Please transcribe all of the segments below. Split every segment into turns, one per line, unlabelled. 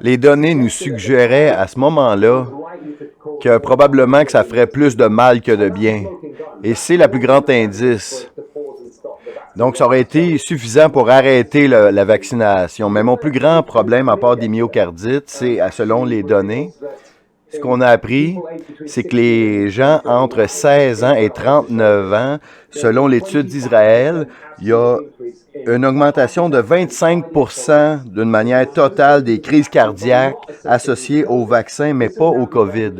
Les données nous suggéraient à ce moment-là que probablement que ça ferait plus de mal que de bien. Et c'est le plus grand indice. Donc, ça aurait été suffisant pour arrêter la vaccination. Mais mon plus grand problème, à part des myocardites, c'est, selon les données, ce qu'on a appris, c'est que les gens entre 16 ans et 39 ans, selon l'étude d'Israël, il y a une augmentation de 25 d'une manière totale des crises cardiaques associées au vaccin, mais pas au COVID.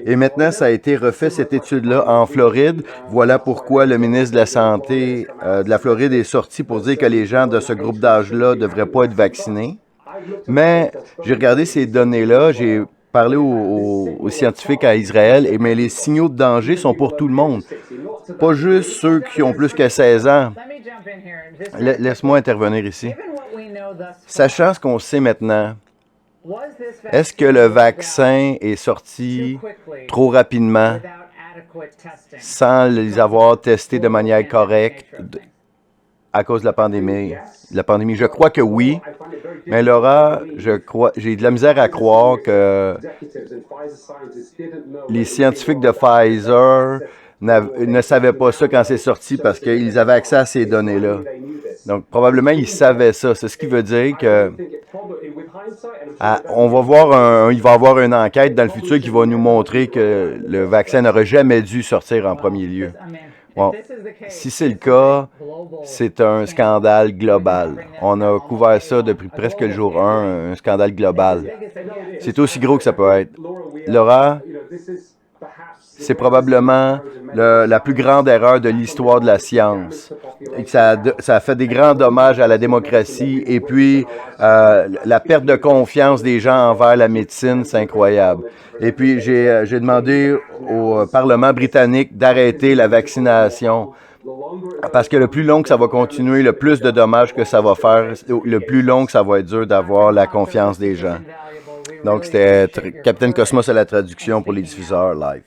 Et maintenant, ça a été refait, cette étude-là, en Floride. Voilà pourquoi le ministre de la Santé de la Floride est sorti pour dire que les gens de ce groupe d'âge-là ne devraient pas être vaccinés. Mais j'ai regardé ces données-là, j'ai parlé aux scientifiques à Israël, mais les signaux de danger sont pour tout le monde, pas juste ceux qui ont plus que 16 ans. Laisse-moi intervenir ici. Sachant ce qu'on sait maintenant, est-ce que le vaccin est sorti trop rapidement sans les avoir testés de manière correcte à cause de la pandémie? Je crois que oui, mais Laura, j'ai de la misère à croire que les scientifiques de Pfizer ne savaient pas ça quand c'est sorti parce qu'ils avaient accès à ces données-là. Donc, probablement, ils savaient ça. C'est ce qui veut dire que il va y avoir une enquête dans le futur qui va nous montrer que le vaccin n'aurait jamais dû sortir en premier lieu. Bon, si c'est le cas, c'est un scandale global. On a couvert ça depuis presque le jour 1, un scandale global. C'est aussi gros que ça peut être. Laura, c'est probablement la plus grande erreur de l'histoire de la science. Et que ça a fait des grands dommages à la démocratie et puis la perte de confiance des gens envers la médecine, c'est incroyable. Et puis, j'ai demandé au Parlement britannique d'arrêter la vaccination parce que le plus long que ça va continuer, le plus de dommages que ça va faire, le plus long que ça va être dur d'avoir la confiance des gens. Donc, c'était Capitaine Cosmos à la traduction pour les diffuseurs live.